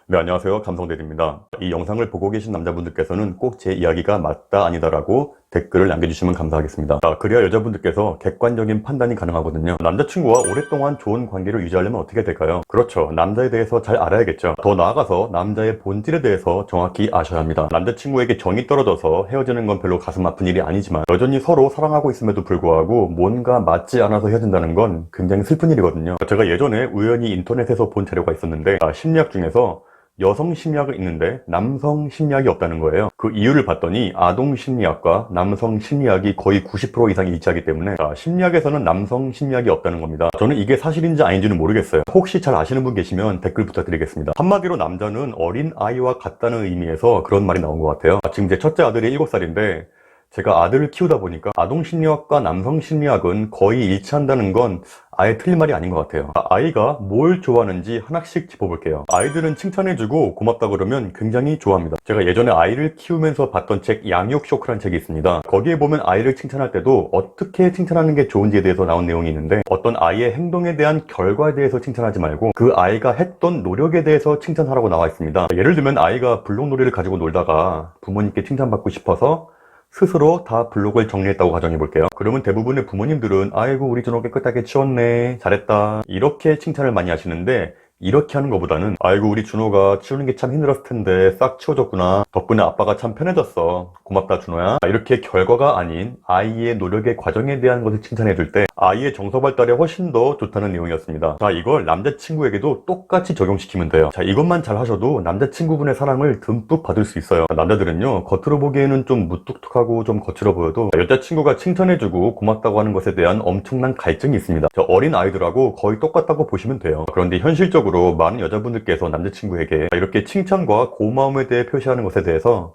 네, 안녕하세요. 감성대리입니다. 이 영상을 보고 계신 남자분들께서는 꼭 제 이야기가 맞다, 아니다라고 댓글을 남겨주시면 감사하겠습니다. 그래야 여자분들께서 객관적인 판단이 가능하거든요. 남자친구와 오랫동안 좋은 관계를 유지하려면 어떻게 될까요? 그렇죠. 남자에 대해서 잘 알아야겠죠. 더 나아가서 남자의 본질에 대해서 정확히 아셔야 합니다. 남자친구에게 정이 떨어져서 헤어지는 건 별로 가슴 아픈 일이 아니지만 여전히 서로 사랑하고 있음에도 불구하고 뭔가 맞지 않아서 헤어진다는 건 굉장히 슬픈 일이거든요. 제가 예전에 우연히 인터넷에서 본 자료가 있었는데 심리학 중에서 여성 심리학을 읽는데 남성 심리학이 없다는 거예요. 그 이유를 봤더니 아동 심리학과 남성 심리학이 거의 90% 이상이 일치하기 때문에 심리학에서는 남성 심리학이 없다는 겁니다. 저는 이게 사실인지 아닌지는 모르겠어요. 혹시 잘 아시는 분 계시면 댓글 부탁드리겠습니다. 한마디로 남자는 어린 아이와 같다는 의미에서 그런 말이 나온 것 같아요. 지금 제 첫째 아들이 7살인데 제가 아들을 키우다 보니까 아동 심리학과 남성 심리학은 거의 일치한다는 건 아예 틀린 말이 아닌 것 같아요. 아이가 뭘 좋아하는지 하나씩 짚어볼게요. 아이들은 칭찬해주고 고맙다 그러면 굉장히 좋아합니다. 제가 예전에 아이를 키우면서 봤던 책 양육 쇼크라는 책이 있습니다. 거기에 보면 아이를 칭찬할 때도 어떻게 칭찬하는 게 좋은지에 대해서 나온 내용이 있는데 어떤 아이의 행동에 대한 결과에 대해서 칭찬하지 말고 그 아이가 했던 노력에 대해서 칭찬하라고 나와 있습니다. 예를 들면 아이가 블록놀이를 가지고 놀다가 부모님께 칭찬받고 싶어서 스스로 다 블록을 정리했다고 가정해 볼게요. 그러면 대부분의 부모님들은 아이고 우리 준호 깨끗하게 치웠네, 잘했다, 이렇게 칭찬을 많이 하시는데 이렇게 하는 것보다는 아이고 우리 준호가 치우는 게 참 힘들었을 텐데 싹 치워졌구나, 덕분에 아빠가 참 편해졌어, 고맙다 준호야, 이렇게 결과가 아닌 아이의 노력의 과정에 대한 것을 칭찬해 줄 때 아이의 정서 발달에 훨씬 더 좋다는 내용이었습니다. 이걸 남자친구에게도 똑같이 적용시키면 돼요. 이것만 잘 하셔도 남자친구분의 사랑을 듬뿍 받을 수 있어요. 남자들은요, 겉으로 보기에는 좀 무뚝뚝하고 좀 거칠어 보여도 여자친구가 칭찬해주고 고맙다고 하는 것에 대한 엄청난 갈증이 있습니다. 어린 아이들하고 거의 똑같다고 보시면 돼요. 그런데 현실적으로 많은 여자분들께서 남자친구에게 이렇게 칭찬과 고마움에 대해 표시하는 것에 대해서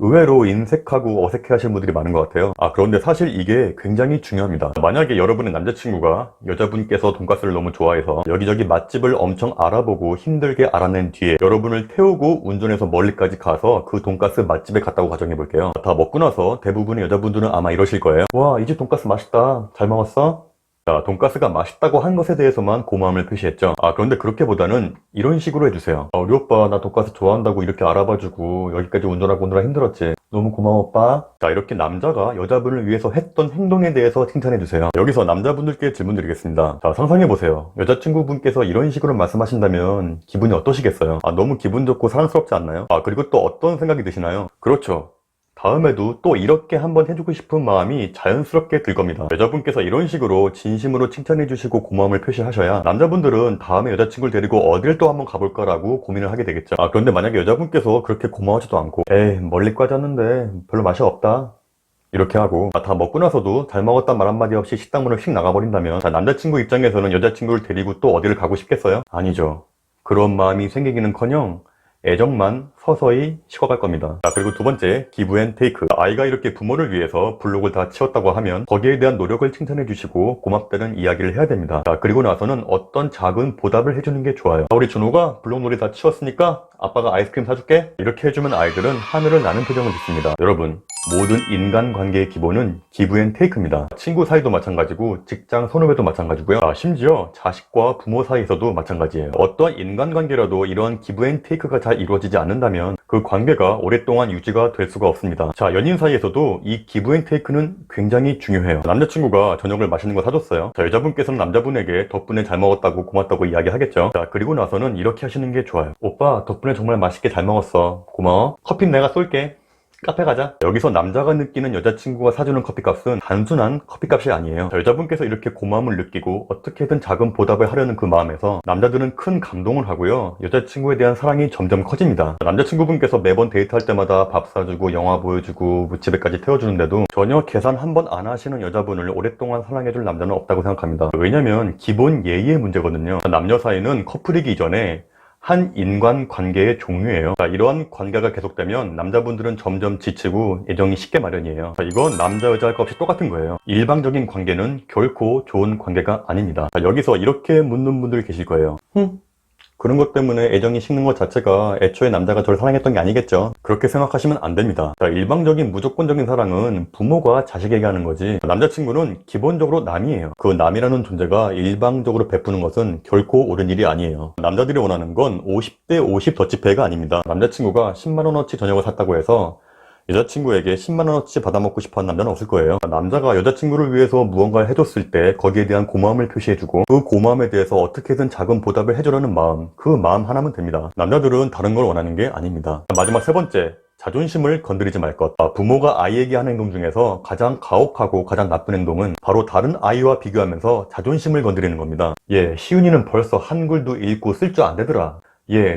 의외로 인색하고 어색해 하시는 분들이 많은 것 같아요. 그런데 사실 이게 굉장히 중요합니다. 만약에 여러분의 남자친구가 여자분께서 돈가스를 너무 좋아해서 여기저기 맛집을 엄청 알아보고 힘들게 알아낸 뒤에 여러분을 태우고 운전해서 멀리까지 가서 그 돈가스 맛집에 갔다고 가정해 볼게요. 다 먹고 나서 대부분의 여자분들은 아마 이러실 거예요. 와, 이 집 돈가스 맛있다, 잘 먹었어? 돈가스가 맛있다고 한 것에 대해서만 고마움을 표시했죠. 그런데 그렇게보다는 이런 식으로 해주세요. 우리 오빠 나 돈가스 좋아한다고 이렇게 알아봐주고 여기까지 운전하고 오느라 힘들었지, 너무 고마워 오빠. 이렇게 남자가 여자분을 위해서 했던 행동에 대해서 칭찬해주세요. 여기서 남자분들께 질문 드리겠습니다. 상상해보세요. 여자친구분께서 이런 식으로 말씀하신다면 기분이 어떠시겠어요? 너무 기분 좋고 사랑스럽지 않나요? 그리고 또 어떤 생각이 드시나요? 그렇죠, 다음에도 또 이렇게 한번 해주고 싶은 마음이 자연스럽게 들 겁니다. 여자분께서 이런 식으로 진심으로 칭찬해 주시고 고마움을 표시하셔야 남자분들은 다음에 여자친구를 데리고 어딜 또 한번 가볼까라고 고민을 하게 되겠죠. 그런데 만약에 여자분께서 그렇게 고마워하지도 않고 에이 멀리까지 왔는데 별로 맛이 없다 이렇게 하고 다 먹고 나서도 잘 먹었단 말 한마디 없이 식당 문을 휙 나가버린다면 남자친구 입장에서는 여자친구를 데리고 또 어디를 가고 싶겠어요? 아니죠. 그런 마음이 생기기는커녕 애정만 서서히 식어갈 겁니다. 그리고 두 번째, 기브 앤 테이크. 아이가 이렇게 부모를 위해서 블록을 다 치웠다고 하면 거기에 대한 노력을 칭찬해 주시고 고맙다는 이야기를 해야 됩니다. 그리고 나서는 어떤 작은 보답을 해주는 게 좋아요. 우리 준호가 블록놀이 다 치웠으니까 아빠가 아이스크림 사줄게, 이렇게 해주면 아이들은 하늘을 나는 표정을 짓습니다. 여러분, 모든 인간관계의 기본은 기브 앤 테이크입니다. 친구 사이도 마찬가지고 직장 선후배도 마찬가지고요. 심지어 자식과 부모 사이에서도 마찬가지예요. 어떠한 인간관계라도 이러한 기브 앤 테이크가 잘 이루어지지 않는다면 그 관계가 오랫동안 유지가 될 수가 없습니다. 연인 사이에서도 이 기브 앤 테이크는 굉장히 중요해요. 남자친구가 저녁을 맛있는 거 사줬어요. 여자분께서는 남자분에게 덕분에 잘 먹었다고 고맙다고 이야기하겠죠. 그리고 나서는 이렇게 하시는 게 좋아요. 오빠 덕분에 정말 맛있게 잘 먹었어, 고마워, 커피는 내가 쏠게, 카페 가자. 여기서 남자가 느끼는 여자친구가 사주는 커피값은 단순한 커피값이 아니에요. 여자분께서 이렇게 고마움을 느끼고 어떻게든 작은 보답을 하려는 그 마음에서 남자들은 큰 감동을 하고요, 여자친구에 대한 사랑이 점점 커집니다. 남자친구분께서 매번 데이트할 때마다 밥 사주고 영화 보여주고 집에까지 태워주는데도 전혀 계산 한 번 안 하시는 여자분을 오랫동안 사랑해줄 남자는 없다고 생각합니다. 왜냐면 기본 예의의 문제거든요. 남녀 사이는 커플이기 이전에 한 인간관계의 종류예요. 이러한 관계가 계속되면 남자분들은 점점 지치고 애정이 식게 마련이에요. 이건 남자 여자 할 것 없이 똑같은 거예요. 일방적인 관계는 결코 좋은 관계가 아닙니다. 여기서 이렇게 묻는 분들 계실 거예요. 그런 것 때문에 애정이 식는 것 자체가 애초에 남자가 저를 사랑했던 게 아니겠죠. 그렇게 생각하시면 안 됩니다. 자, 일방적인 무조건적인 사랑은 부모가 자식에게 하는 거지, 남자친구는 기본적으로 남이에요. 그 남이라는 존재가 일방적으로 베푸는 것은 결코 옳은 일이 아니에요. 남자들이 원하는 건 50대 50 더치페이가 아닙니다. 남자친구가 10만원어치 저녁을 샀다고 해서 여자친구에게 10만원어치 받아먹고 싶어하는 남자는 없을 거예요. 남자가 여자친구를 위해서 무언가를 해줬을 때 거기에 대한 고마움을 표시해주고, 그 고마움에 대해서 어떻게든 작은 보답을 해주려는 마음, 그 마음 하나면 됩니다. 남자들은 다른 걸 원하는 게 아닙니다. 마지막 세 번째, 자존심을 건드리지 말 것. 부모가 아이에게 하는 행동 중에서 가장 가혹하고 가장 나쁜 행동은 바로 다른 아이와 비교하면서 자존심을 건드리는 겁니다. 시은이는 벌써 한글도 읽고 쓸 줄 안 되더라.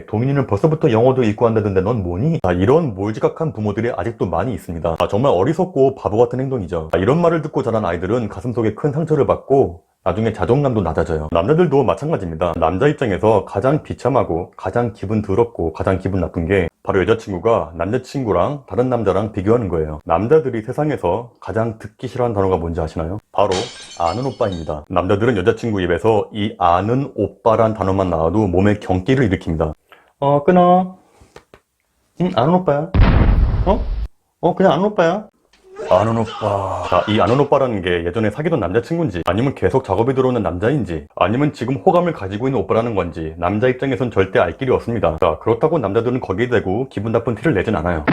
동인이는 벌써부터 영어도 읽고 한다던데 넌 뭐니? 이런 몰지각한 부모들이 아직도 많이 있습니다. 정말 어리석고 바보 같은 행동이죠. 이런 말을 듣고 자란 아이들은 가슴속에 큰 상처를 받고 나중에 자존감도 낮아져요. 남자들도 마찬가지입니다. 남자 입장에서 가장 비참하고 가장 기분 더럽고 가장 기분 나쁜 게 바로 여자친구가 남자친구랑 다른 남자랑 비교하는 거예요. 남자들이 세상에서 가장 듣기 싫어하는 단어가 뭔지 아시나요? 바로 아는 오빠입니다. 남자들은 여자친구 입에서 이 아는 오빠란 단어만 나와도 몸에 경기를 일으킵니다. 끊어. 아는 오빠야. 그냥 아는 오빠야. 아는 오빠. 자, 이 아는 오빠라는 게 예전에 사귀던 남자친구인지, 아니면 계속 작업에 들어오는 남자인지, 아니면 지금 호감을 가지고 있는 오빠라는 건지 남자 입장에선 절대 알 길이 없습니다. 자, 그렇다고 남자들은 거기에 대고 기분 나쁜 티를 내진 않아요.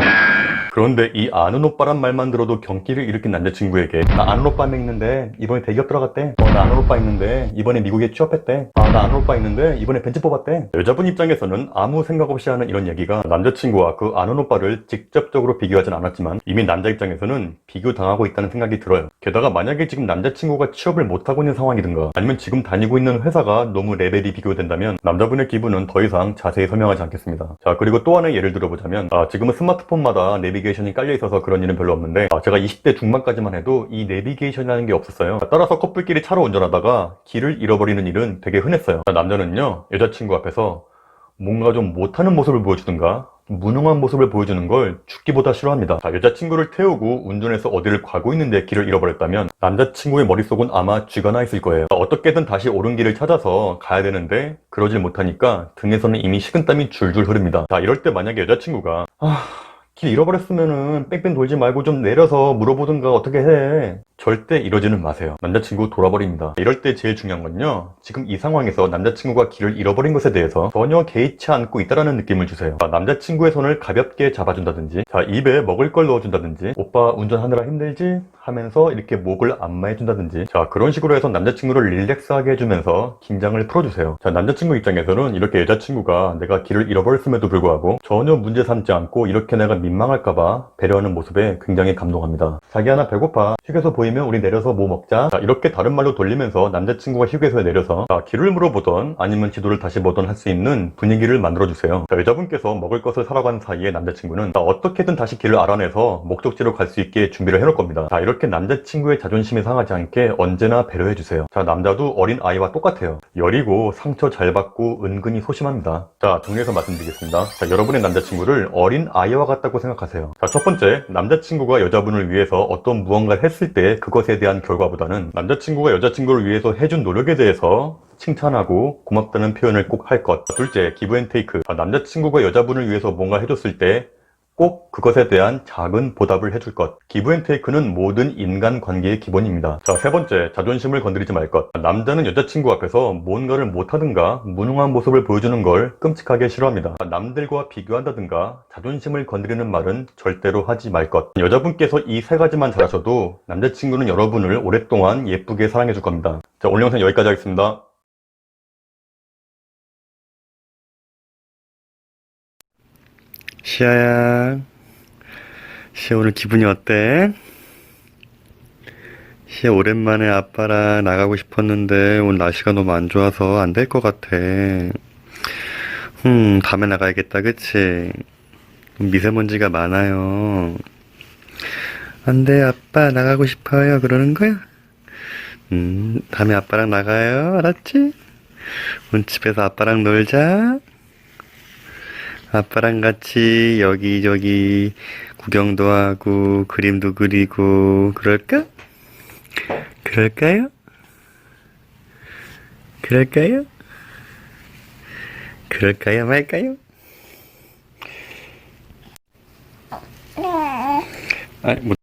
그런데 이 아는 오빠란 말만 들어도 경기를 일으킨 남자친구에게 나 아는 오빠 한 명 있는데 이번에 대기업 들어갔대. 나 아는 오빠 있는데 이번에 미국에 취업했대. 나 아는 오빠 있는데 이번에 벤츠 뽑았대. 여자분 입장에서는 아무 생각 없이 하는 이런 얘기가 남자친구와 그 아는 오빠를 직접적으로 비교하진 않았지만 이미 남자 입장에서는 비교당하고 있다는 생각이 들어요. 게다가 만약에 지금 남자친구가 취업을 못하고 있는 상황이든가 아니면 지금 다니고 있는 회사가 너무 레벨이 비교된다면 남자분의 기분은 더 이상 자세히 설명하지 않겠습니다. 자, 그리고 또 하나의 예를 들어보자면 지금은 스마트폰마다 내비게이션이 깔려 있어서 그런 일은 별로 없는데 제가 20대 중반까지만 해도 이 내비게이션이라는 게 없었어요. 따라서 커플끼리 차로 운전하다가 길을 잃어버리는 일은 되게 흔했어요. 남자는요, 여자친구 앞에서 뭔가 좀 못하는 모습을 보여주든가 무능한 모습을 보여주는 걸 죽기보다 싫어합니다. 여자친구를 태우고 운전해서 어디를 가고 있는데 길을 잃어버렸다면 남자친구의 머릿속은 아마 쥐가 나 있을 거예요. 어떻게든 다시 옳은 길을 찾아서 가야 되는데 그러질 못하니까 등에서는 이미 식은땀이 줄줄 흐릅니다. 이럴 때 만약에 여자친구가 길 잃어버렸으면은 뺑뺑 돌지 말고 좀 내려서 물어보든가 어떻게 해. 절대 이러지는 마세요. 남자친구 돌아버립니다. 이럴 때 제일 중요한 건요, 지금 이 상황에서 남자친구가 길을 잃어버린 것에 대해서 전혀 개의치 않고 있다라는 느낌을 주세요. 남자친구의 손을 가볍게 잡아준다든지, 입에 먹을 걸 넣어준다든지, 오빠 운전하느라 힘들지? 하면서 이렇게 목을 안마해준다든지, 그런 식으로 해서 남자친구를 릴렉스하게 해주면서 긴장을 풀어주세요. 남자친구 입장에서는 이렇게 여자친구가 내가 길을 잃어버렸음에도 불구하고 전혀 문제 삼지 않고 이렇게 내가 민망할까봐 배려하는 모습에 굉장히 감동합니다. 자기야 나 배고파. 휴게소 보이면 우리 내려서 뭐 먹자. 이렇게 다른 말로 돌리면서 남자친구가 휴게소에 내려서 길을 물어보던 아니면 지도를 다시 보던 할 수 있는 분위기를 만들어주세요. 여자분께서 먹을 것을 사러 간 사이에 남자친구는 어떻게든 다시 길을 알아내서 목적지로 갈 수 있게 준비를 해놓을 겁니다. 이렇게 남자친구의 자존심이 상하지 않게 언제나 배려해주세요. 남자도 어린 아이와 똑같아요. 여리고 상처 잘 받고 은근히 소심합니다. 정리해서 말씀드리겠습니다. 여러분의 남자친구를 어린 아이와 같다고 생각하세요. 첫 번째, 남자친구가 여자분을 위해서 어떤 무언가를 했을 때 그것에 대한 결과보다는 남자친구가 여자친구를 위해서 해준 노력에 대해서 칭찬하고 고맙다는 표현을 꼭 할 것. 둘째, 기브 앤 테이크. 남자친구가 여자분을 위해서 뭔가 해줬을 때 꼭 그것에 대한 작은 보답을 해줄 것. 기브 앤 테이크는 모든 인간관계의 기본입니다. 세 번째, 자존심을 건드리지 말 것. 남자는 여자친구 앞에서 뭔가를 못하든가 무능한 모습을 보여주는 걸 끔찍하게 싫어합니다. 남들과 비교한다든가 자존심을 건드리는 말은 절대로 하지 말 것. 여자분께서 이 세 가지만 잘하셔도 남자친구는 여러분을 오랫동안 예쁘게 사랑해줄 겁니다. 오늘 영상 여기까지 하겠습니다. 시아야, 시아 오늘 기분이 어때? 시아 오랜만에 아빠랑 나가고 싶었는데 오늘 날씨가 너무 안 좋아서 안 될 것 같아. 밤에 나가야겠다, 그치? 미세먼지가 많아요. 안 돼, 아빠 나가고 싶어요. 그러는 거야? 밤에 아빠랑 나가요. 알았지? 오늘 집에서 아빠랑 놀자. 아빠랑 같이 여기저기 구경도 하고 그림도 그리고 그럴까? 그럴까요? 그럴까요? 그럴까요, 말까요? 아, 뭐